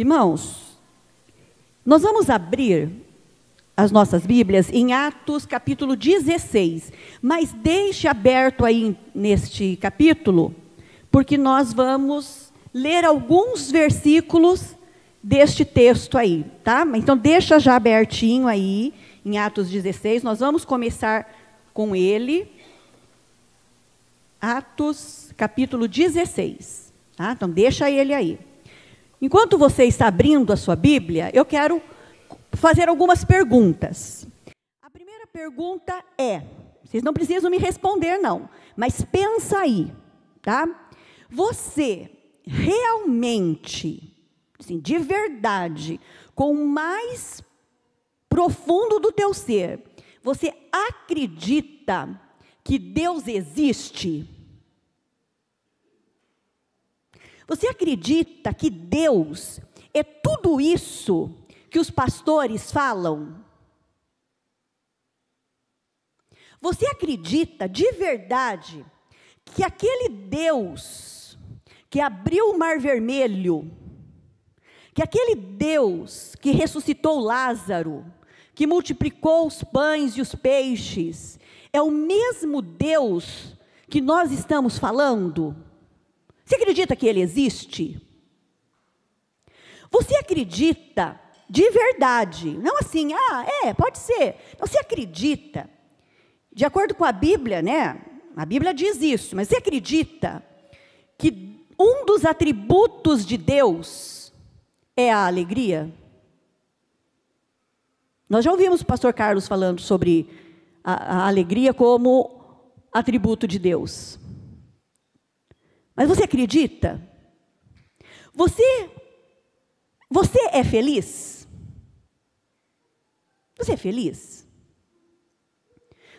Irmãos, nós vamos abrir as nossas Bíblias em Atos capítulo 16, mas deixe aberto aí neste capítulo, porque nós vamos ler alguns versículos deste texto aí, tá? Então deixa já abertinho aí em Atos 16, nós vamos começar com ele, Atos capítulo 16, tá? Então deixa ele aí. Enquanto você está abrindo a sua Bíblia, eu quero fazer algumas perguntas. A primeira pergunta é, vocês não precisam me responder não, mas pensa aí, tá? Você realmente, assim, de verdade, com o mais profundo do teu ser, você acredita que Deus existe? Você acredita que Deus é tudo isso que os pastores falam? Você acredita de verdade que aquele Deus que abriu o Mar Vermelho, que aquele Deus que ressuscitou Lázaro, que multiplicou os pães e os peixes, é o mesmo Deus que nós estamos falando? Você acredita que Ele existe? Você acredita de verdade, não assim, pode ser. Você acredita, de acordo com a Bíblia, né? A Bíblia diz isso, mas você acredita que um dos atributos de Deus é a alegria? Nós já ouvimos o pastor Carlos falando sobre a alegria como atributo de Deus. Mas você acredita? Você é feliz? Você é feliz?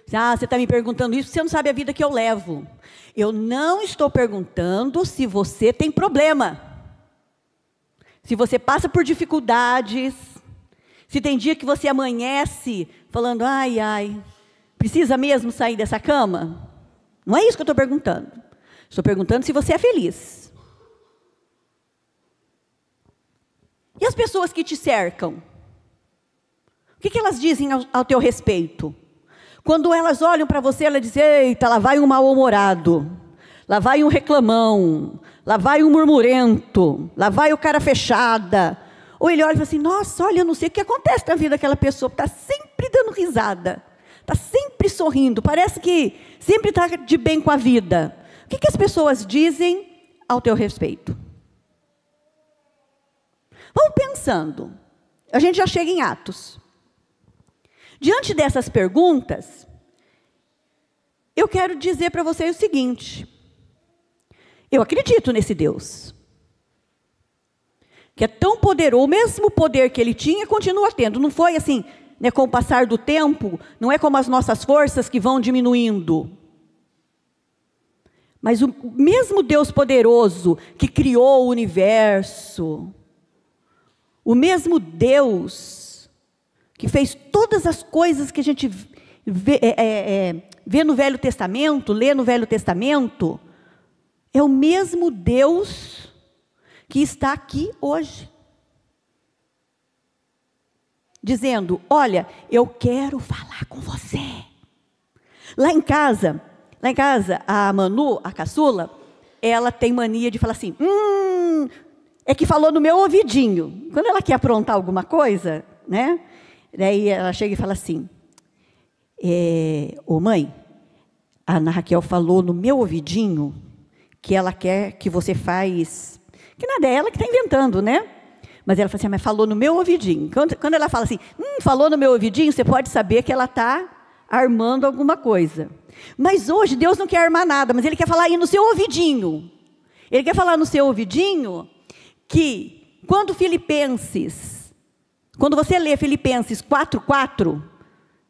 Você está me perguntando isso porque você não sabe a vida que eu levo. Eu não estou perguntando se você tem problema. Se você passa por dificuldades. Se tem dia que você amanhece falando, precisa mesmo sair dessa cama? Não é isso que eu estou perguntando. Estou perguntando se você é feliz. E as pessoas que te cercam? O que elas dizem ao teu respeito? Quando elas olham para você, elas dizem, eita, lá vai um mal-humorado, lá vai um reclamão, lá vai um murmurento, lá vai o cara fechada. Ou ele olha e fala assim, nossa, olha, eu não sei o que acontece na vida daquela pessoa, está sempre dando risada, está sempre sorrindo, parece que sempre está de bem com a vida. O que as pessoas dizem ao teu respeito? Vamos pensando. A gente já chega em Atos. Diante dessas perguntas, eu quero dizer para vocês o seguinte. Eu acredito nesse Deus. Que é tão poderoso, o mesmo poder que ele tinha, continua tendo. Não foi assim, né, com o passar do tempo, não é como as nossas forças que vão diminuindo. Mas o mesmo Deus poderoso que criou o universo, o mesmo Deus que fez todas as coisas que a gente vê no Velho Testamento, lê no Velho Testamento, é o mesmo Deus que está aqui hoje. Dizendo, olha, eu quero falar com você. Lá em casa, a Manu, a caçula, ela tem mania de falar assim, é que falou no meu ouvidinho. Quando ela quer aprontar alguma coisa, né? Daí ela chega e fala assim, ô mãe, a Ana Raquel falou no meu ouvidinho que ela quer que você faz, que nada, é ela que está inventando, né? Mas ela fala assim, mas falou no meu ouvidinho. Quando ela fala assim, falou no meu ouvidinho, você pode saber que ela está armando alguma coisa. Mas hoje Deus não quer armar nada, mas Ele quer falar aí no seu ouvidinho. Ele quer falar no seu ouvidinho que quando você lê Filipenses 4:4,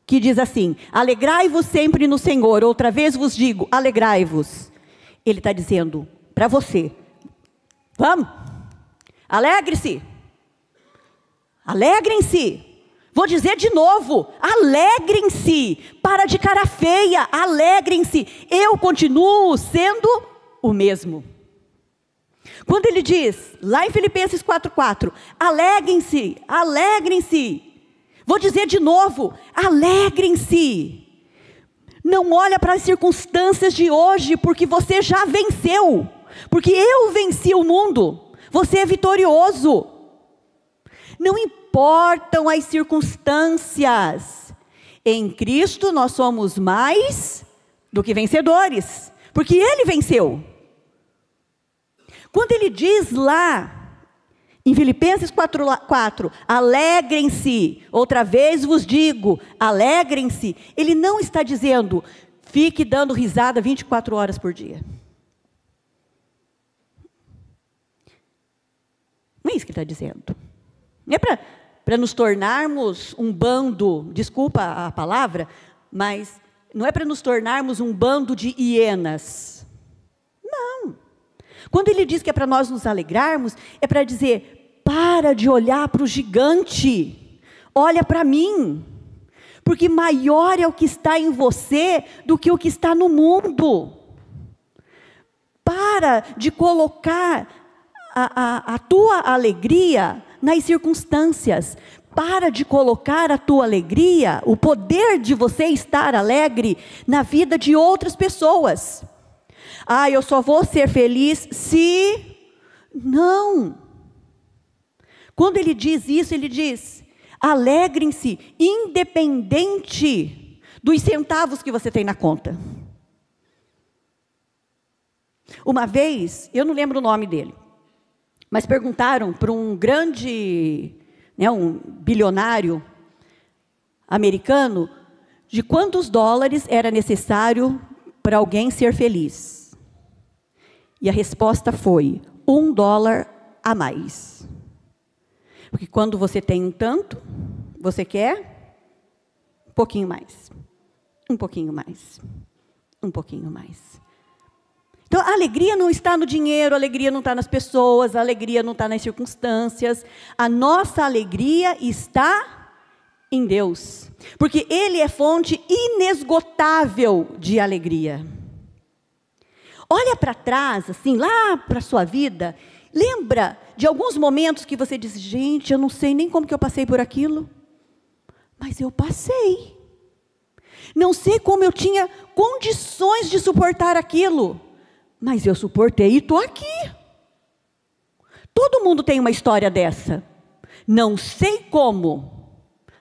que diz assim, alegrai-vos sempre no Senhor, outra vez vos digo, alegrai-vos. Ele está dizendo para você, vamos, alegre-se, alegrem-se. Vou dizer de novo, alegrem-se, para de cara feia, alegrem-se, eu continuo sendo o mesmo. Quando ele diz, lá em Filipenses 4:4, alegrem-se, alegrem-se. Vou dizer de novo, alegrem-se. Não olha para as circunstâncias de hoje, porque você já venceu. Porque eu venci o mundo. Você é vitorioso. Não importam as circunstâncias. Em Cristo nós somos mais do que vencedores. Porque Ele venceu. Quando Ele diz lá, em Filipenses 4:4, alegrem-se, outra vez vos digo, alegrem-se. Ele não está dizendo, fique dando risada 24 horas por dia. Não é isso que ele está dizendo. Não é para nos tornarmos um bando, desculpa a palavra, mas não é para nos tornarmos um bando de hienas. Não. Quando ele diz que é para nós nos alegrarmos, é para dizer, para de olhar para o gigante, olha para mim, porque maior é o que está em você do que o que está no mundo. Para de colocar a tua alegria nas circunstâncias. Para de colocar a tua alegria, o poder de você estar alegre na vida de outras pessoas. Eu só vou ser feliz se... Não. Quando ele diz isso, ele diz, alegrem-se, independente dos centavos que você tem na conta. Uma vez, eu não lembro o nome dele, mas perguntaram para um grande, um bilionário americano, de quantos dólares era necessário para alguém ser feliz. E a resposta foi, $1 a mais. Porque quando você tem um tanto, você quer um pouquinho mais. Um pouquinho mais. Um pouquinho mais. Então, a alegria não está no dinheiro, a alegria não está nas pessoas, a alegria não está nas circunstâncias. A nossa alegria está em Deus. Porque Ele é fonte inesgotável de alegria. Olha para trás, assim, lá para a sua vida. Lembra de alguns momentos que você diz, gente, eu não sei nem como que eu passei por aquilo. Mas eu passei. Não sei como eu tinha condições de suportar aquilo. Mas eu suportei e estou aqui. Todo mundo tem uma história dessa. Não sei como,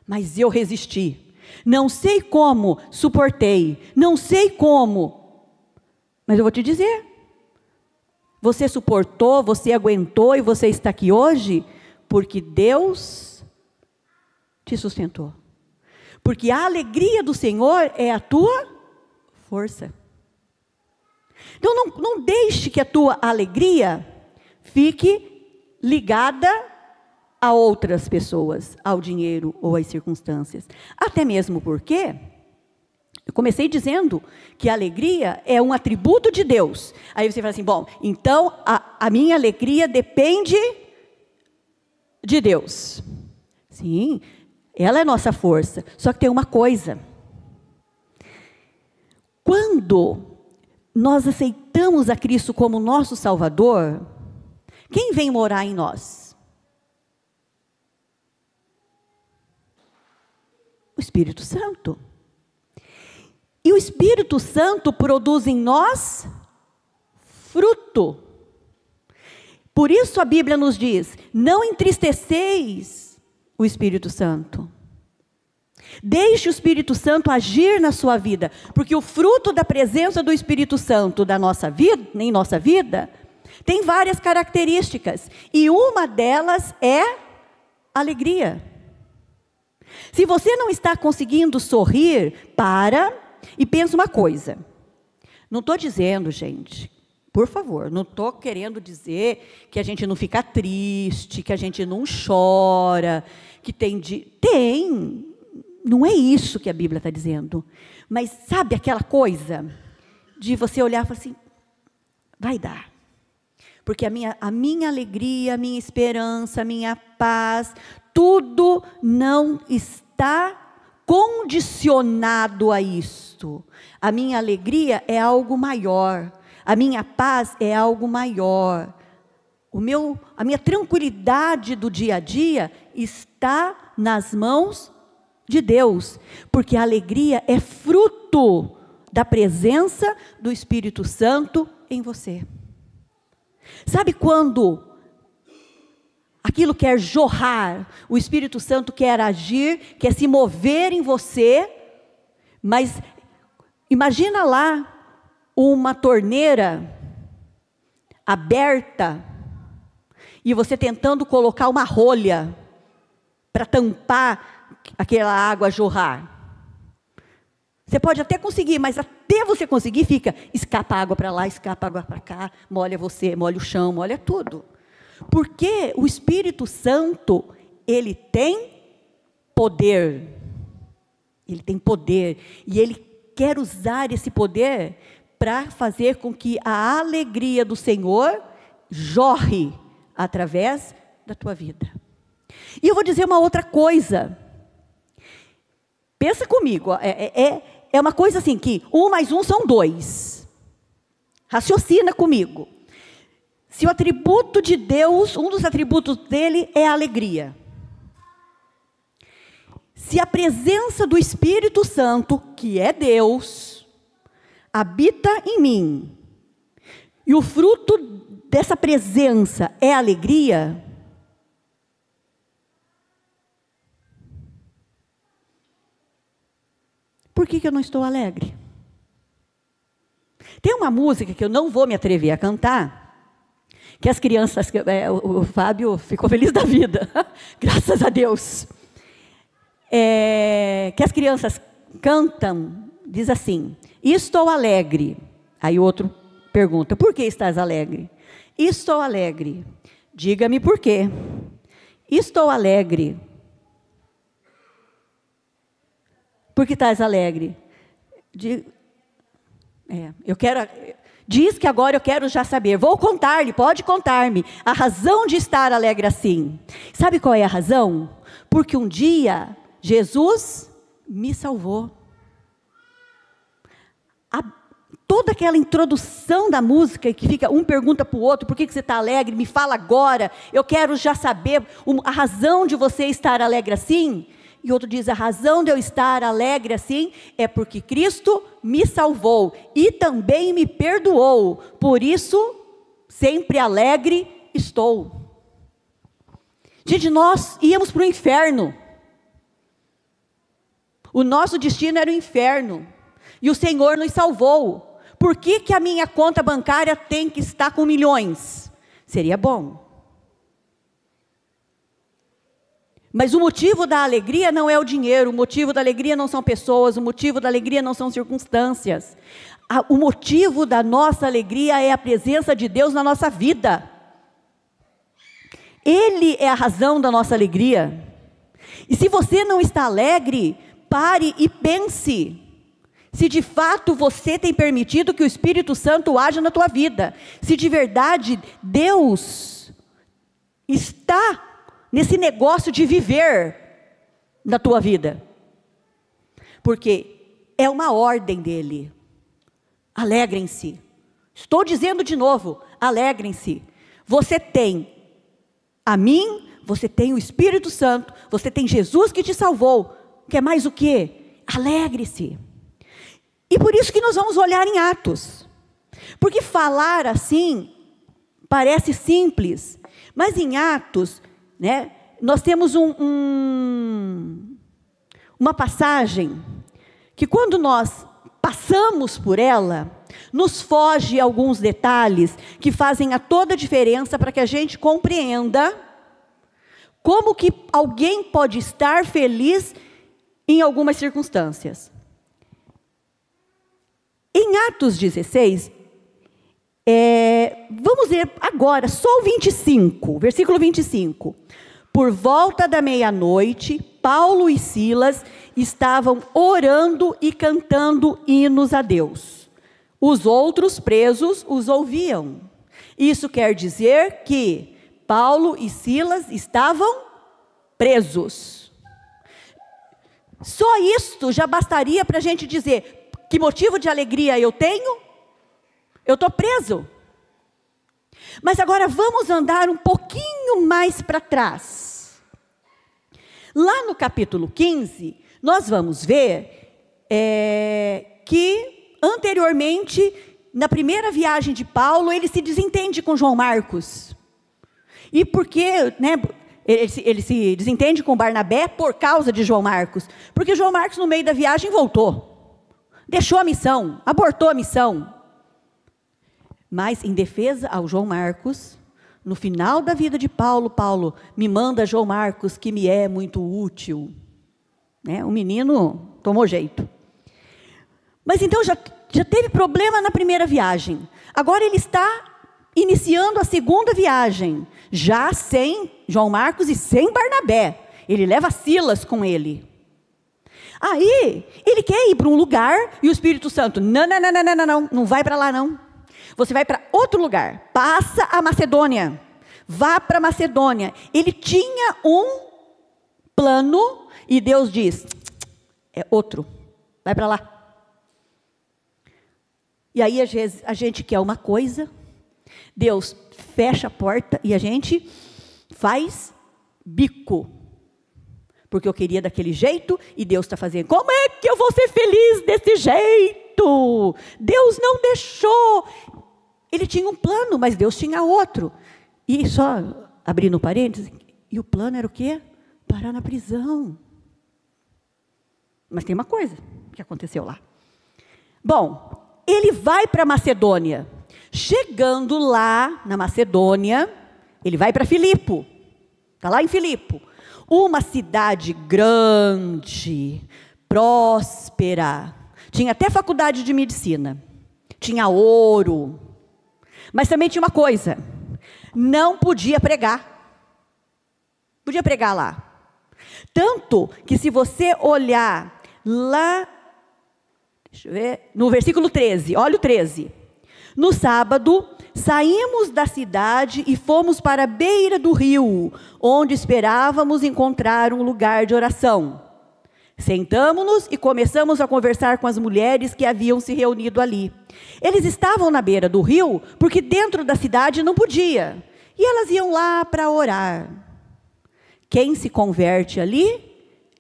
mas eu resisti. Não sei como, suportei. Não sei como, mas eu vou te dizer. Você suportou, você aguentou e você está aqui hoje porque Deus te sustentou. Porque a alegria do Senhor é a tua força. Então não deixe que a tua alegria fique ligada a outras pessoas, ao dinheiro ou às circunstâncias. Até mesmo porque eu comecei dizendo que a alegria é um atributo de Deus. Aí você fala assim, bom, então a minha alegria depende de Deus. Sim, ela é nossa força. Só que tem uma coisa. Quando nós aceitamos a Cristo como nosso Salvador, quem vem morar em nós? O Espírito Santo. E o Espírito Santo produz em nós fruto. Por isso a Bíblia nos diz, não entristeceis o Espírito Santo. Deixe o Espírito Santo agir na sua vida, porque o fruto da presença do Espírito Santo em nossa vida, tem várias características, e uma delas é alegria. Se você não está conseguindo sorrir, para e pensa uma coisa. Não estou dizendo, gente, por favor, não estou querendo dizer que a gente não fica triste, que a gente não chora, que tem. Não é isso que a Bíblia está dizendo. Mas sabe aquela coisa de você olhar e falar assim, vai dar. Porque a minha alegria, a minha esperança, a minha paz, tudo não está condicionado a isto. A minha alegria é algo maior. A minha paz é algo maior. a minha tranquilidade do dia a dia está nas mãos de Deus, porque a alegria é fruto da presença do Espírito Santo em você. Sabe quando aquilo quer jorrar, o Espírito Santo quer agir, quer se mover em você, mas imagina lá uma torneira aberta e você tentando colocar uma rolha para tampar aquela água jorrar. Você pode até conseguir, mas até você conseguir escapa água para lá, escapa água para cá, molha você, molha o chão, molha tudo. Porque o Espírito Santo, ele tem poder. Ele tem poder. E ele quer usar esse poder para fazer com que a alegria do Senhor jorre através da tua vida. E eu vou dizer uma outra coisa. Pensa comigo, é uma coisa assim que 1 mais 1 são 2. Raciocina comigo. Se o atributo de Deus, um dos atributos dele é a alegria. Se a presença do Espírito Santo, que é Deus, habita em mim, e o fruto dessa presença é alegria, por que eu não estou alegre? Tem uma música que eu não vou me atrever a cantar, que as crianças, o Fábio ficou feliz da vida, graças a Deus, que as crianças cantam, diz assim: estou alegre. Aí o outro pergunta: por que estás alegre? Estou alegre. Diga-me por quê. Estou alegre. Por que estás alegre? Eu quero... Diz que agora eu quero já saber. Vou contar-lhe, pode contar-me a razão de estar alegre assim. Sabe qual é a razão? Porque um dia Jesus me salvou. Toda aquela introdução da música que fica, um pergunta para o outro: por que você está alegre? Me fala agora, eu quero já saber a razão de você estar alegre assim. E outro diz: a razão de eu estar alegre assim é porque Cristo me salvou e também me perdoou. Por isso, sempre alegre estou. Gente, nós íamos para o inferno. O nosso destino era o inferno. E o Senhor nos salvou. Por que a minha conta bancária tem que estar com milhões? Seria bom. Mas o motivo da alegria não é o dinheiro, o motivo da alegria não são pessoas, o motivo da alegria não são circunstâncias. O motivo da nossa alegria é a presença de Deus na nossa vida. Ele é a razão da nossa alegria. E se você não está alegre, pare e pense. Se de fato você tem permitido que o Espírito Santo haja na tua vida. Se de verdade Deus está nesse negócio de viver na tua vida. Porque é uma ordem dele. Alegrem-se. Estou dizendo de novo, alegrem-se. Você tem a mim, você tem o Espírito Santo, você tem Jesus que te salvou. Quer mais o quê? Alegre-se. E por isso que nós vamos olhar em Atos. Porque falar assim parece simples, mas em Atos, nós temos uma passagem que, quando nós passamos por ela, nos foge alguns detalhes que fazem toda a diferença para que a gente compreenda como que alguém pode estar feliz em algumas circunstâncias. Em Atos 16, vamos ler agora, só o 25, versículo 25. Por volta da meia-noite, Paulo e Silas estavam orando e cantando hinos a Deus. Os outros presos os ouviam. Isso quer dizer que Paulo e Silas estavam presos. Só isto já bastaria para a gente dizer: que motivo de alegria eu tenho? Eu estou preso. Mas agora vamos andar um pouquinho mais para trás. Lá no capítulo 15, nós vamos ver que anteriormente, na primeira viagem de Paulo, ele se desentende com João Marcos. E porque, ele se desentende com Barnabé por causa de João Marcos. Porque João Marcos, no meio da viagem, voltou. Deixou a missão, abortou a missão. Mas, em defesa ao João Marcos, no final da vida de Paulo, Paulo me manda João Marcos, que me é muito útil. O menino tomou jeito. Mas então já teve problema na primeira viagem. Agora ele está iniciando a segunda viagem, já sem João Marcos e sem Barnabé. Ele leva Silas com ele. Aí, ele quer ir para um lugar e o Espírito Santo, não vai para lá não. Você vai para outro lugar, passa a Macedônia, vá para a Macedônia. Ele tinha um plano e Deus diz, é outro, vai para lá. E aí a gente quer uma coisa, Deus fecha a porta e a gente faz bico. Porque eu queria daquele jeito e Deus está fazendo. Como é que eu vou ser feliz desse jeito? Deus não deixou. Ele tinha um plano, mas Deus tinha outro. E só abrindo parênteses, e o plano era o quê? Parar na prisão. Mas tem uma coisa que aconteceu lá. Bom, ele vai para a Macedônia. Chegando lá na Macedônia, ele vai para Filipo. Está lá em Filipo. Uma cidade grande, próspera. Tinha até faculdade de medicina. Tinha ouro. Mas também tinha uma coisa. Não podia pregar. Podia pregar lá. Tanto que se você olhar lá, deixa eu ver, no versículo 13, olha o 13. No sábado, saímos da cidade e fomos para a beira do rio, onde esperávamos encontrar um lugar de oração. Sentamo-nos e começamos a conversar com as mulheres que haviam se reunido ali. Eles estavam na beira do rio, porque dentro da cidade não podia. E elas iam lá para orar. Quem se converte ali?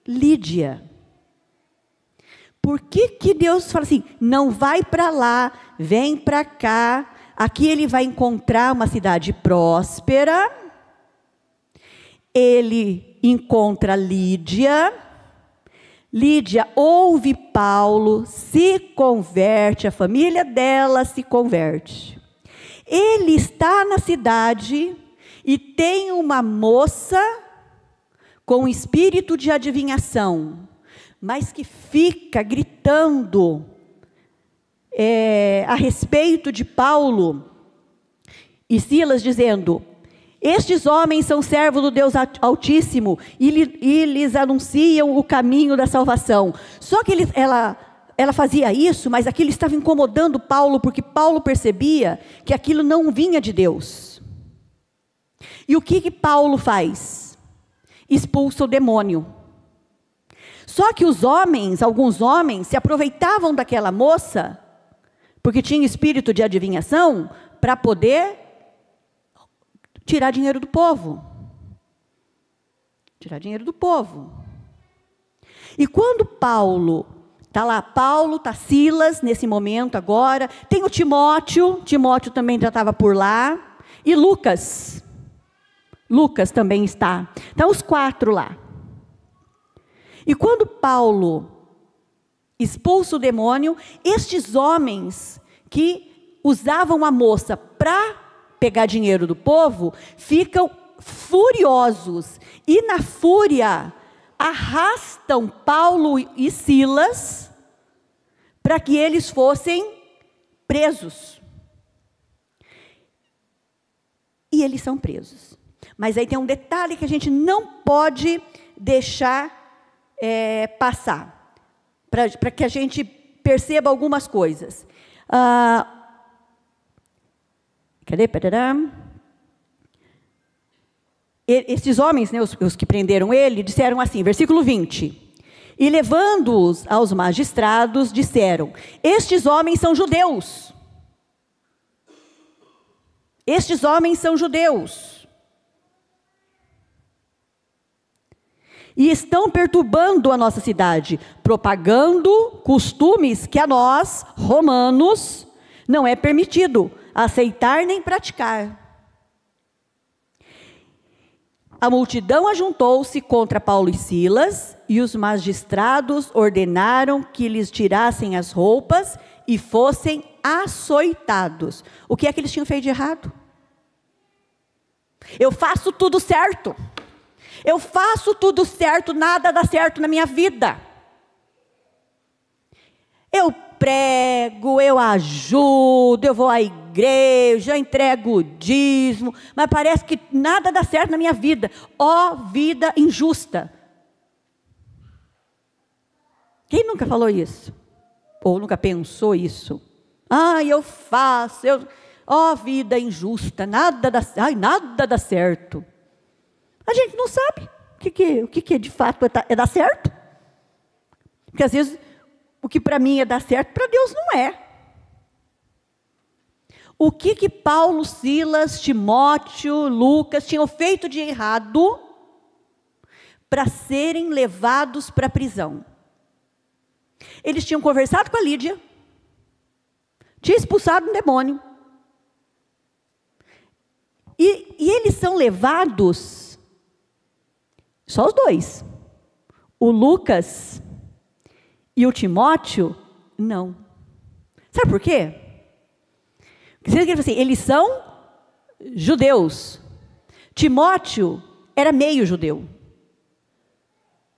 Lídia. Por que Deus fala assim, não vai para lá, vem para cá, aqui ele vai encontrar uma cidade próspera, ele encontra Lídia, Lídia ouve Paulo, se converte, a família dela se converte. Ele está na cidade e tem uma moça com espírito de adivinhação, mas que fica gritando a respeito de Paulo e Silas, dizendo, estes homens são servos do Deus Altíssimo e lhes anunciam o caminho da salvação. Só que ela fazia isso, mas aquilo estava incomodando Paulo, porque Paulo percebia que aquilo não vinha de Deus. E o que Paulo faz? Expulsa o demônio. Só que alguns homens, se aproveitavam daquela moça, porque tinha espírito de adivinhação, para poder tirar dinheiro do povo. Tirar dinheiro do povo. E quando Paulo, está lá Paulo, está Silas, nesse momento agora, tem o Timóteo também já estava por lá, e Lucas também está. Então os 4 lá. E quando Paulo expulsa o demônio, estes homens que usavam a moça para pegar dinheiro do povo, ficam furiosos. E na fúria, arrastam Paulo e Silas para que eles fossem presos. E eles são presos. Mas aí tem um detalhe que a gente não pode deixar passar, para que a gente perceba algumas coisas. Cadê? Esses homens, os que prenderam ele, disseram assim, versículo 20. E levando-os aos magistrados, disseram, estes homens são judeus. Estes homens são judeus. E estão perturbando a nossa cidade, propagando costumes que a nós, romanos, não é permitido aceitar nem praticar. A multidão ajuntou-se contra Paulo e Silas, e os magistrados ordenaram que lhes tirassem as roupas e fossem açoitados. O que é que eles tinham feito de errado? Eu faço tudo certo. Eu faço tudo certo, nada dá certo na minha vida. Eu prego, eu ajudo, eu vou à igreja, eu entrego o dízimo, mas parece que nada dá certo na minha vida. Ó, vida injusta. Quem nunca falou isso? Ou nunca pensou isso? Eu faço, ó, vida injusta, nada dá certo. A gente não sabe o que de fato é dar certo. Porque às vezes o que para mim é dar certo, para Deus não é. O que Paulo, Silas, Timóteo, Lucas tinham feito de errado para serem levados para a prisão? Eles tinham conversado com a Lídia, tinham expulsado um demônio. E eles são levados, só os dois. O Lucas e o Timóteo, não. Sabe por quê? Porque assim, eles são judeus. Timóteo era meio judeu.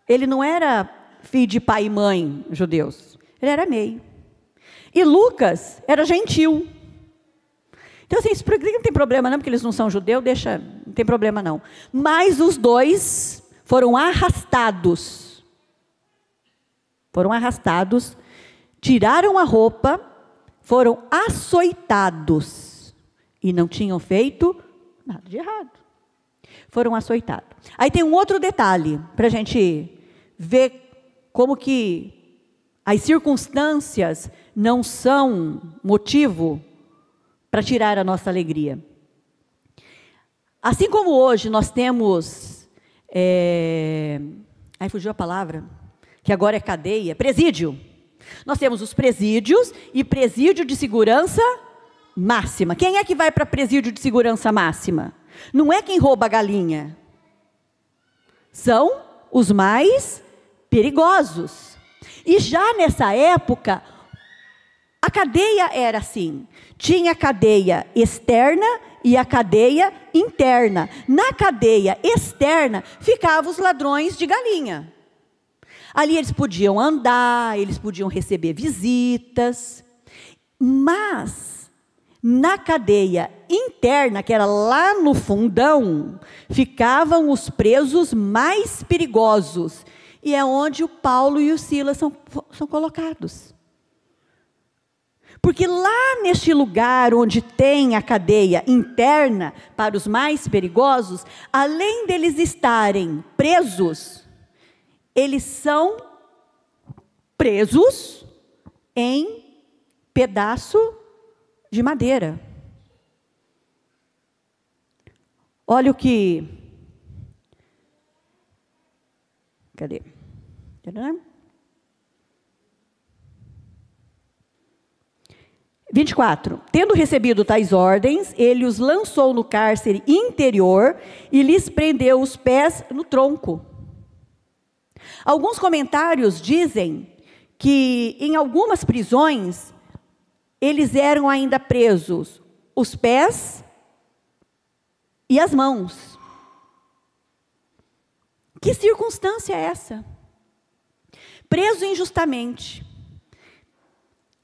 Ele não era filho de pai e mãe judeus. Ele era meio. E Lucas era gentil. Então assim, isso não tem problema não, porque eles não são judeus, não tem problema não. Mas os dois foram arrastados. Tiraram a roupa, foram açoitados. E não tinham feito nada de errado. Foram açoitados. Aí tem um outro detalhe, para a gente ver como que as circunstâncias não são motivo para tirar a nossa alegria. Assim como hoje nós temos, fugiu a palavra, que agora é cadeia, presídio. Nós temos os presídios e presídio de segurança máxima. Quem é que vai para presídio de segurança máxima? Não é quem rouba a galinha. São os mais perigosos. E já nessa época, a cadeia era assim. Tinha a cadeia externa e a cadeia interna. Na cadeia externa, ficavam os ladrões de galinha. Ali eles podiam andar, eles podiam receber visitas, mas na cadeia interna, que era lá no fundão, ficavam os presos mais perigosos, e é onde o Paulo e o Silas são colocados. Porque lá neste lugar onde tem a cadeia interna para os mais perigosos, além deles estarem presos, eles são presos em pedaço de madeira. Olha o que... Cadê? 24. Tendo recebido tais ordens, ele os lançou no cárcere interior e lhes prendeu os pés no tronco. Alguns comentários dizem que em algumas prisões eles eram ainda presos os pés e as mãos. Que circunstância é essa? Preso injustamente.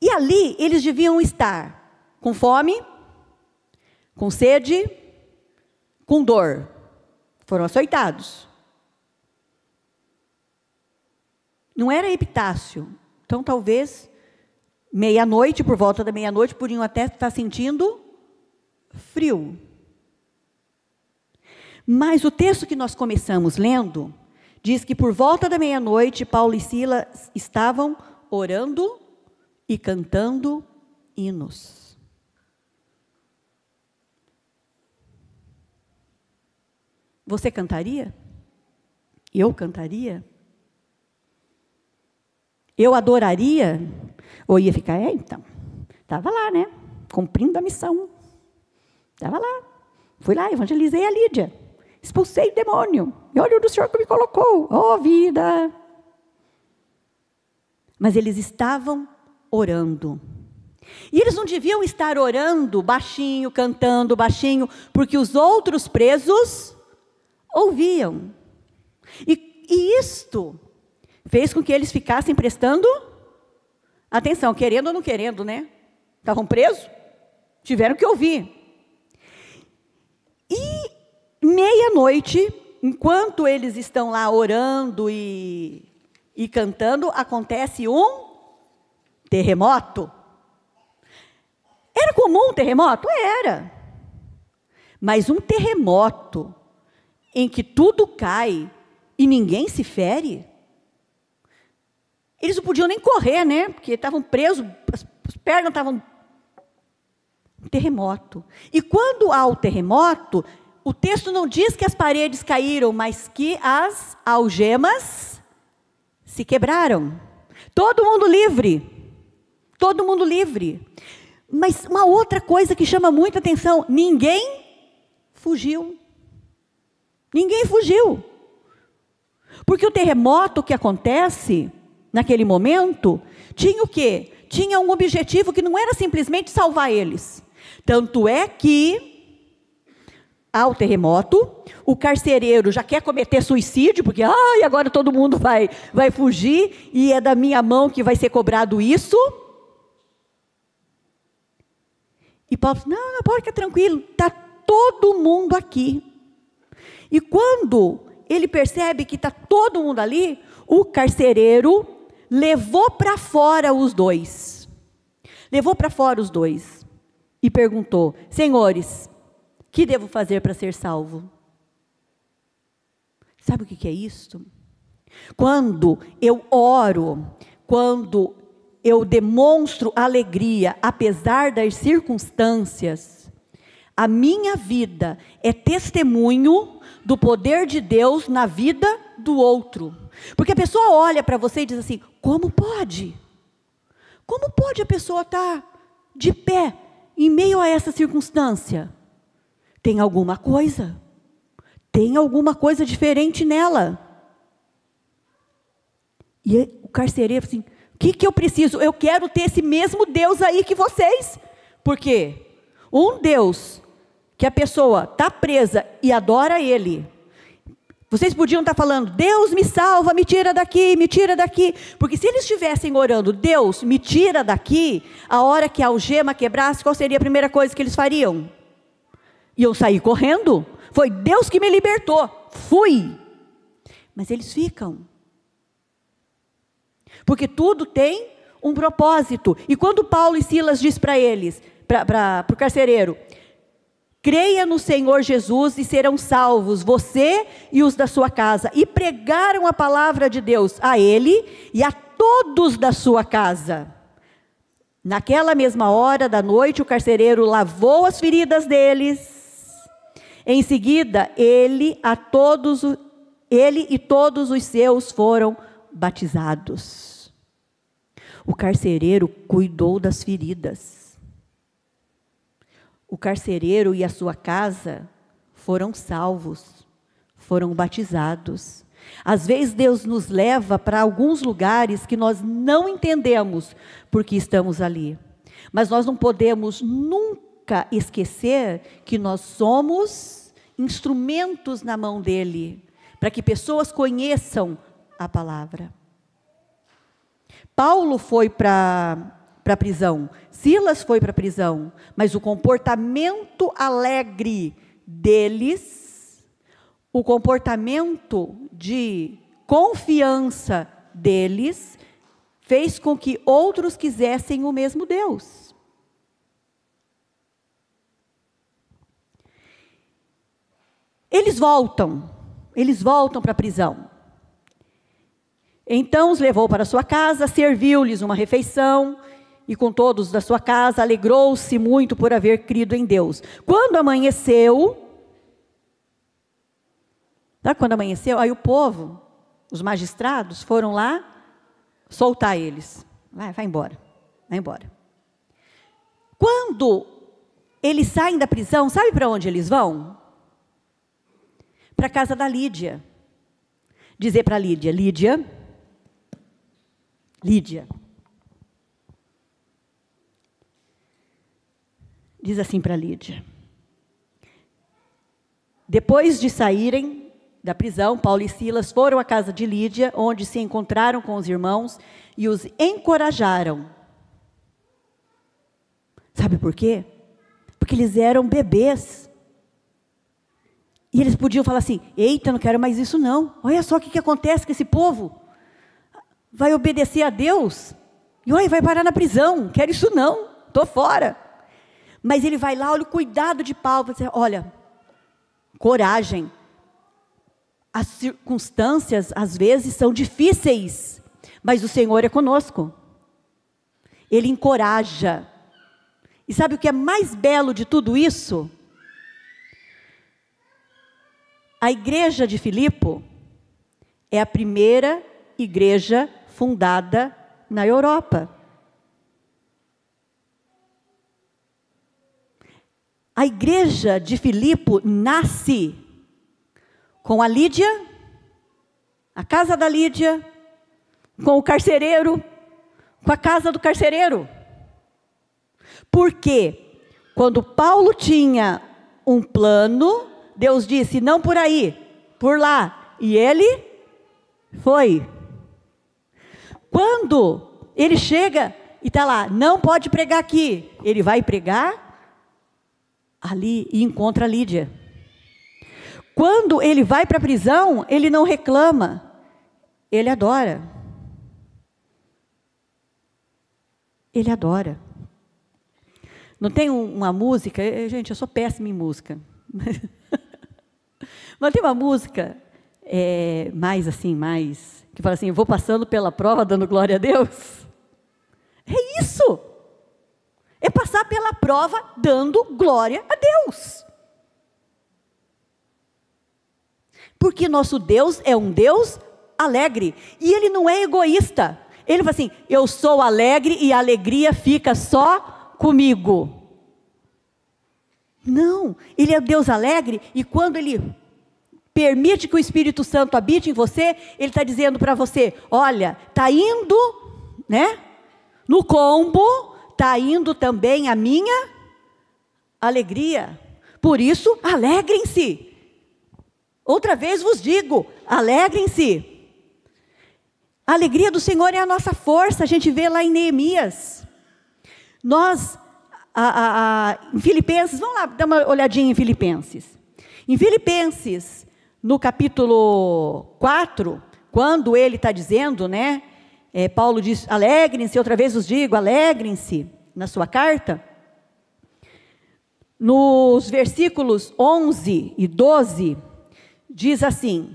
E ali eles deviam estar com fome, com sede, com dor. Foram açoitados. Não era epitácio. Então, talvez, meia-noite, por volta da meia-noite, podiam até estar sentindo frio. Mas o texto que nós começamos lendo, diz que por volta da meia-noite, Paulo e Silas estavam orando e cantando hinos. Você cantaria? Eu cantaria? Eu adoraria? Ou ia ficar, então, estava lá, né? Cumprindo a missão. Estava lá. Fui lá, evangelizei a Lídia. Expulsei o demônio. E olha onde o Senhor que me colocou. Oh, vida! Mas eles estavam orando. E eles não deviam estar orando baixinho, cantando baixinho, porque os outros presos ouviam. E isto fez com que eles ficassem prestando atenção, querendo ou não querendo, né? Estavam presos, tiveram que ouvir. E meia-noite, enquanto eles estão lá orando e cantando, acontece um terremoto. Era comum um terremoto? Era. Mas um terremoto em que tudo cai e ninguém se fere, eles não podiam nem correr, né? Porque estavam presos, as pernas estavam... Um terremoto. E quando há o terremoto, o texto não diz que as paredes caíram, mas que as algemas se quebraram. Todo mundo livre. Todo mundo livre. Mas uma outra coisa que chama muita atenção, ninguém fugiu. Ninguém fugiu. Porque o terremoto que acontece naquele momento tinha o quê? Tinha um objetivo que não era simplesmente salvar eles. Tanto é que, ao terremoto, o carcereiro já quer cometer suicídio, porque agora todo mundo vai fugir, e é da minha mão que vai ser cobrado isso. E Paulo disse, não, pode ficar tranquilo, está todo mundo aqui. E quando ele percebe que está todo mundo ali, o carcereiro levou para fora os dois. Levou para fora os dois. E perguntou, senhores, que devo fazer para ser salvo? Sabe o que é isso? Quando eu oro, quando eu demonstro alegria, apesar das circunstâncias, a minha vida é testemunho do poder de Deus na vida do outro. Porque a pessoa olha para você e diz assim, como pode? Como pode a pessoa estar de pé em meio a essa circunstância? Tem alguma coisa diferente nela. E o carcereiro assim, o que eu preciso? Eu quero ter esse mesmo Deus aí que vocês. Por quê? Um Deus que a pessoa está presa e adora Ele. Vocês podiam estar falando, Deus me salva, me tira daqui, me tira daqui. Porque se eles estivessem orando, Deus me tira daqui, a hora que a algema quebrasse, qual seria a primeira coisa que eles fariam? Iam sair correndo. Foi Deus que me libertou. Fui. Mas eles ficam. Porque tudo tem um propósito. E quando Paulo e Silas diz para eles, para o carcereiro, creia no Senhor Jesus e serão salvos, você e os da sua casa. E pregaram a palavra de Deus a ele e a todos da sua casa. Naquela mesma hora da noite, o carcereiro lavou as feridas deles. Em seguida, ele e todos os seus foram batizados. O carcereiro cuidou das feridas. O carcereiro e a sua casa foram salvos, foram batizados. Às vezes Deus nos leva para alguns lugares que nós não entendemos porque estamos ali. Mas nós não podemos nunca esquecer que nós somos instrumentos na mão dEle, para que pessoas conheçam a palavra. Paulo foi para a prisão, Silas foi para a prisão, mas o comportamento alegre deles, o comportamento de confiança deles, fez com que outros quisessem o mesmo Deus. Eles voltam para a prisão. Então os levou para sua casa, serviu-lhes uma refeição, e com todos da sua casa alegrou-se muito por haver crido em Deus. Quando amanheceu, Sabe quando amanheceu? Aí o povo, os magistrados, foram lá soltar eles. Vai embora, vai embora. Quando eles saem da prisão, sabe para onde eles vão? Para a casa da Lídia. Dizer para Lídia, Lídia. Diz assim para Lídia. Depois de saírem da prisão, Paulo e Silas foram à casa de Lídia, onde se encontraram com os irmãos e os encorajaram. Sabe por quê? Porque eles eram bebês. E eles podiam falar assim, eita, não quero mais isso não. Olha só o que acontece com esse povo. Vai obedecer a Deus. E olha, vai parar na prisão. Quero isso não, estou fora. Mas ele vai lá, olha o cuidado de Paulo. Olha, coragem. As circunstâncias, às vezes, são difíceis. Mas o Senhor é conosco. Ele encoraja. E sabe o que é mais belo de tudo isso? A igreja de Filipe é a primeira igreja fundada na Europa. A igreja de Filipe nasce com a Lídia, a casa da Lídia, com o carcereiro, com a casa do carcereiro. Porque quando Paulo tinha um plano, Deus disse, não por aí, por lá. E ele foi. Quando ele chega e está lá, não pode pregar aqui. Ele vai pregar ali e encontra a Lídia. Quando ele vai para a prisão, ele não reclama. Ele adora. Ele adora. Não tem uma música, gente, eu sou péssima em música. Mas tem uma música mais, que fala assim, vou passando pela prova, dando glória a Deus. É isso. É passar pela prova, dando glória a Deus. Porque nosso Deus é um Deus alegre. E Ele não é egoísta. Ele fala assim, eu sou alegre e a alegria fica só comigo. Não, Ele é Deus alegre e quando Ele permite que o Espírito Santo habite em você, Ele está dizendo para você, olha, está indo, né, no combo, está indo também a minha alegria. Por isso, alegrem-se. Outra vez vos digo, alegrem-se. A alegria do Senhor é a nossa força, a gente vê lá em Neemias. Nós, em Filipenses, vamos lá, dar uma olhadinha em Filipenses. Em Filipenses, no capítulo 4, quando ele está dizendo, né, Paulo diz, alegrem-se, outra vez vos digo, alegrem-se, na sua carta. Nos versículos 11 e 12, diz assim,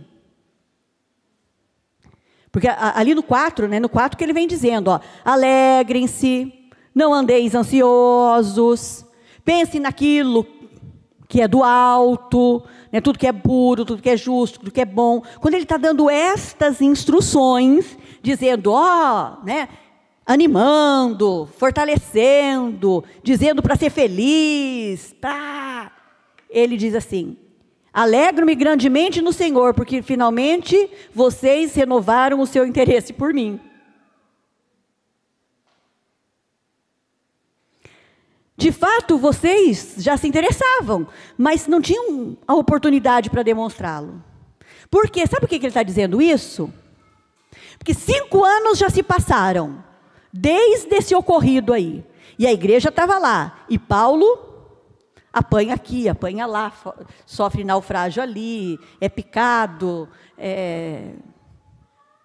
porque ali no 4, né, no 4 que ele vem dizendo, ó, alegrem-se, não andeis ansiosos, pensem naquilo que é do alto, né, tudo que é puro, tudo que é justo, tudo que é bom. Quando ele está dando estas instruções, dizendo, né, animando, fortalecendo, dizendo para ser feliz, ele diz assim, alegro-me grandemente no Senhor, porque finalmente vocês renovaram o seu interesse por mim. De fato, vocês já se interessavam, mas não tinham a oportunidade para demonstrá-lo. Por quê? Sabe por que ele está dizendo isso? Porque 5 anos já se passaram, desde esse ocorrido aí. E a igreja estava lá, e Paulo apanha aqui, apanha lá, sofre naufrágio ali, é picado,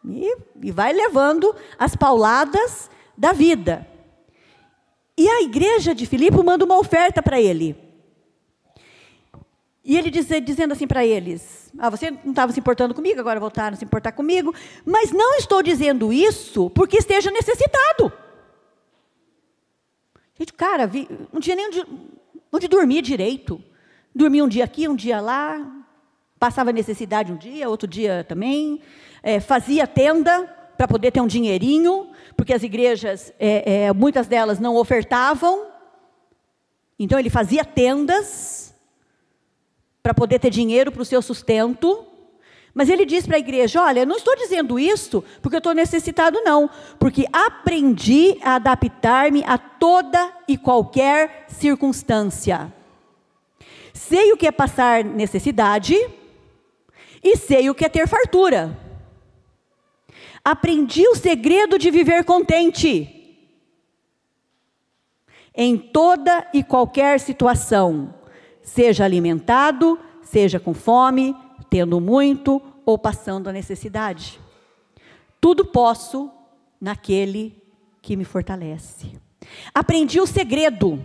e vai levando as pauladas da vida. E a igreja de Filipe manda uma oferta para ele. E ele dizendo assim para eles, você não estava se importando comigo, agora voltaram a se importar comigo, mas não estou dizendo isso porque esteja necessitado. Gente, cara, não tinha nem onde dormir direito. Dormia um dia aqui, um dia lá, Passava necessidade um dia, outro dia também. Fazia tenda para poder ter um dinheirinho, porque as igrejas, muitas delas não ofertavam. Então ele fazia tendas para poder ter dinheiro para o seu sustento. Mas ele diz para a igreja: olha, eu não estou dizendo isso porque eu estou necessitado, não. Porque aprendi a adaptar-me a toda e qualquer circunstância. Sei o que é passar necessidade e sei o que é ter fartura. Aprendi o segredo de viver contente em toda e qualquer situação, seja alimentado, seja com fome, tendo muito ou passando a necessidade. Tudo posso naquele que me fortalece. Aprendi o segredo.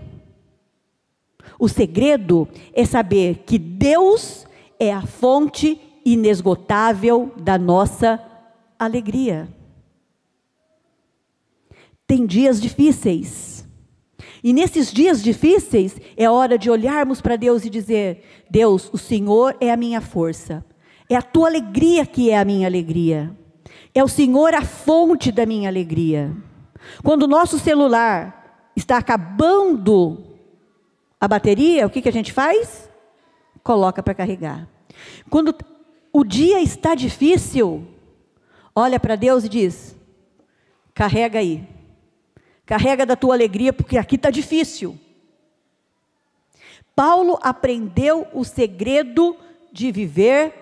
O segredo é saber que Deus é a fonte inesgotável da nossa alegria. Tem dias difíceis. E nesses dias difíceis, é hora de olharmos para Deus e dizer: Deus, o Senhor é a minha força. É a tua alegria que é a minha alegria. É o Senhor a fonte da minha alegria. Quando o nosso celular está acabando a bateria, o que a gente faz? Coloca para carregar. Quando o dia está difícil, olha para Deus e diz: carrega aí. Carrega da tua alegria, porque aqui está difícil. Paulo aprendeu o segredo de viver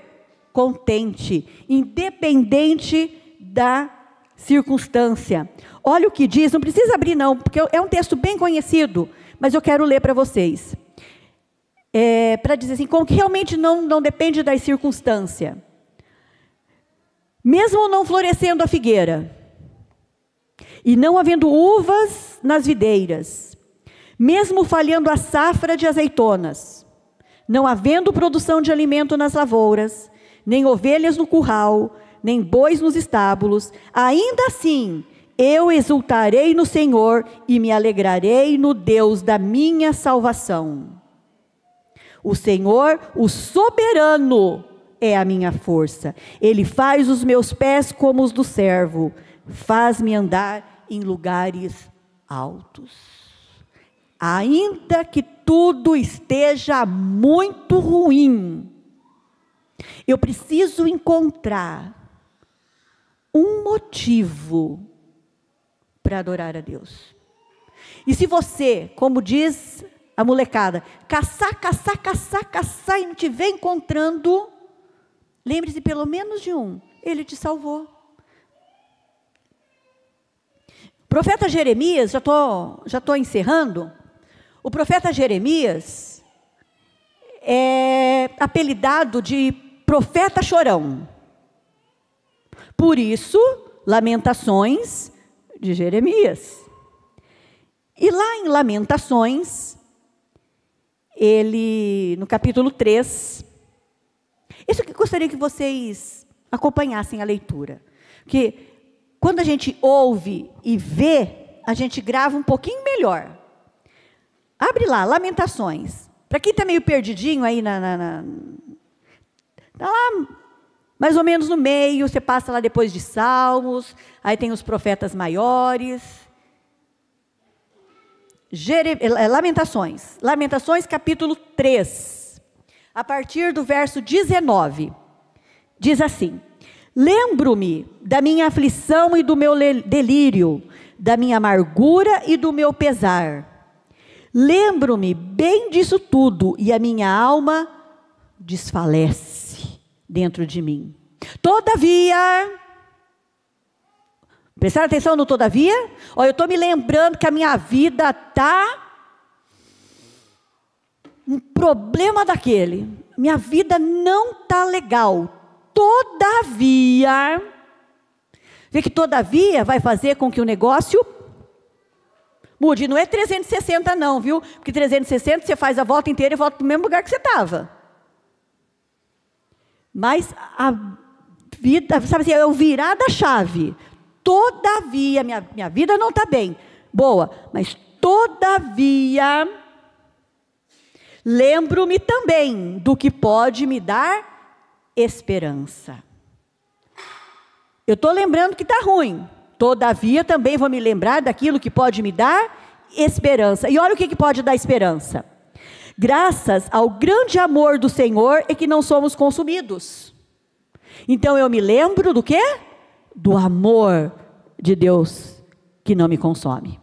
contente, independente da circunstância. Olha o que diz, não precisa abrir não, porque é um texto bem conhecido, mas eu quero ler para vocês. Para dizer assim, como que realmente não depende da circunstância. Mesmo não florescendo a figueira, e não havendo uvas nas videiras, mesmo falhando a safra de azeitonas, não havendo produção de alimento nas lavouras, nem ovelhas no curral, nem bois nos estábulos, ainda assim eu exultarei no Senhor e me alegrarei no Deus da minha salvação. O Senhor, o soberano, é a minha força. Ele faz os meus pés como os do servo, faz-me andar em lugares altos. Ainda que tudo esteja muito ruim, eu preciso encontrar um motivo para adorar a Deus. E se você, como diz a molecada, caçar e não estiver encontrando, lembre-se pelo menos de um: Ele te salvou. O profeta Jeremias, já estou encerrando. O profeta Jeremias é apelidado de profeta chorão. Por isso, Lamentações de Jeremias. E lá em Lamentações, ele, no capítulo 3, isso que eu gostaria que vocês acompanhassem a leitura. Porque quando a gente ouve e vê, a gente grava um pouquinho melhor. Abre lá, Lamentações. Para quem está meio perdidinho aí, está lá mais ou menos no meio, você passa lá depois de Salmos, aí tem os profetas maiores. Lamentações capítulo 3, a partir do verso 19, diz assim: lembro-me da minha aflição e do meu delírio, da minha amargura e do meu pesar. Lembro-me bem disso tudo, e a minha alma desfalece dentro de mim. Todavia, prestaram atenção no todavia? Olha, eu estou me lembrando que a minha vida está um problema daquele. Minha vida não está legal. Todavia, vê que todavia vai fazer com que o negócio mude. Não é 360 não, viu? Porque 360 você faz a volta inteira e volta para o mesmo lugar que você estava. Mas a vida, sabe assim, é o virar da chave. Todavia, minha vida não está bem. Boa, mas todavia, lembro-me também do que pode me dar esperança. Eu estou lembrando que está ruim. Todavia, também vou me lembrar daquilo que pode me dar esperança. E olha o que pode dar esperança. Graças ao grande amor do Senhor é que não somos consumidos. Então eu me lembro do quê? Do amor de Deus que não me consome.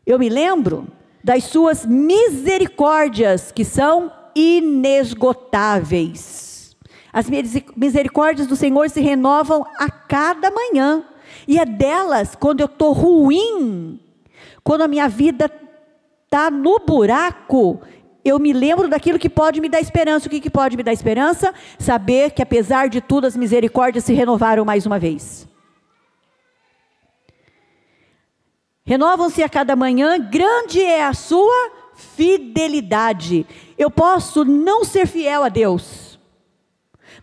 Eu me lembro das suas misericórdias que são inesgotáveis. As misericórdias do Senhor se renovam a cada manhã. E é delas, quando eu estou ruim, quando a minha vida está no buraco, eu me lembro daquilo que pode me dar esperança. O que pode me dar esperança? Saber que apesar de tudo, as misericórdias se renovaram mais uma vez. Renovam-se a cada manhã, grande é a sua fidelidade. Eu posso não ser fiel a Deus,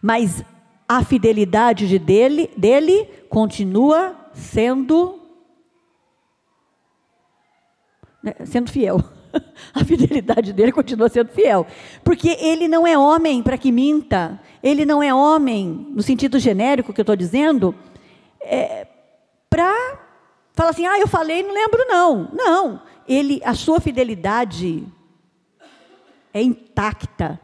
mas a fidelidade dele continua sendo fiel. A fidelidade dele continua sendo fiel. Porque ele não é homem para que minta. Ele não é homem, no sentido genérico que eu estou dizendo, para falar assim, eu falei, não lembro não. Não, a sua fidelidade é intacta.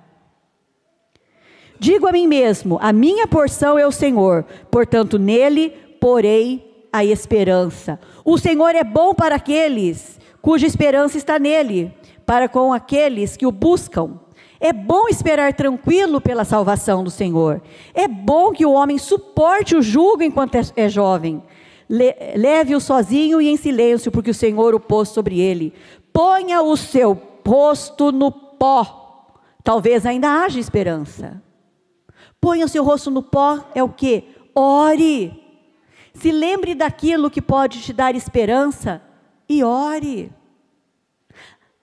Digo a mim mesmo, a minha porção é o Senhor, portanto nele porei a esperança. O Senhor é bom para aqueles cuja esperança está nele, para com aqueles que o buscam. É bom esperar tranquilo pela salvação do Senhor. É bom que o homem suporte o jugo enquanto é jovem. Leve-o sozinho e em silêncio, porque o Senhor o pôs sobre ele. Ponha o seu rosto no pó. Talvez ainda haja esperança. Ponha o seu rosto no pó é o quê? Ore. Se lembre daquilo que pode te dar esperança e ore.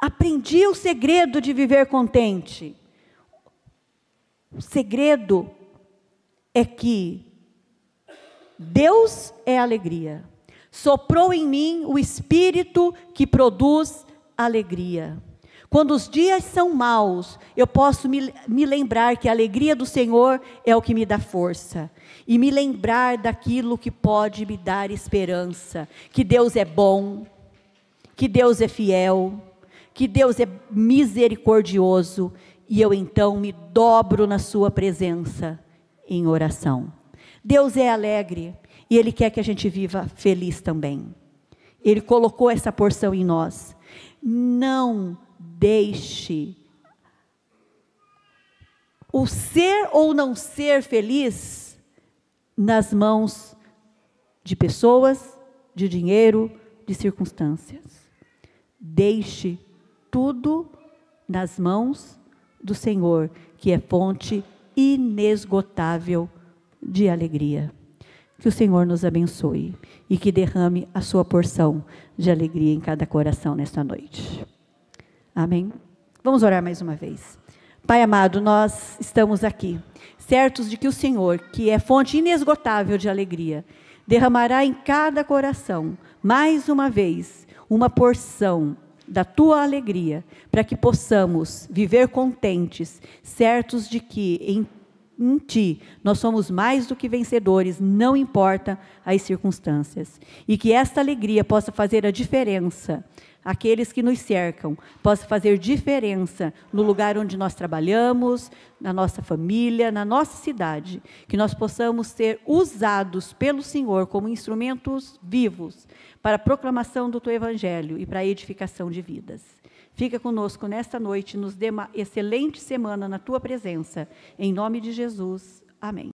Aprendi o segredo de viver contente. O segredo é que Deus é alegria. Soprou em mim o Espírito que produz alegria. Quando os dias são maus, eu posso me lembrar que a alegria do Senhor é o que me dá força. E me lembrar daquilo que pode me dar esperança. Que Deus é bom, que Deus é fiel, que Deus é misericordioso. E eu então me dobro na sua presença em oração. Deus é alegre e Ele quer que a gente viva feliz também. Ele colocou essa porção em nós. Não deixe o ser ou não ser feliz nas mãos de pessoas, de dinheiro, de circunstâncias. Deixe tudo nas mãos do Senhor, que é fonte inesgotável de alegria. Que o Senhor nos abençoe e que derrame a sua porção de alegria em cada coração nesta noite. Amém? Vamos orar mais uma vez. Pai amado, nós estamos aqui, certos de que o Senhor, que é fonte inesgotável de alegria, derramará em cada coração, mais uma vez, uma porção da tua alegria, para que possamos viver contentes, certos de que em Ti nós somos mais do que vencedores, não importa as circunstâncias, e que esta alegria possa fazer a diferença, aqueles que nos cercam, possa fazer diferença no lugar onde nós trabalhamos, na nossa família, na nossa cidade, que nós possamos ser usados pelo Senhor como instrumentos vivos para a proclamação do Teu Evangelho e para a edificação de vidas. Fica conosco nesta noite, nos dê uma excelente semana na Tua presença, em nome de Jesus, amém.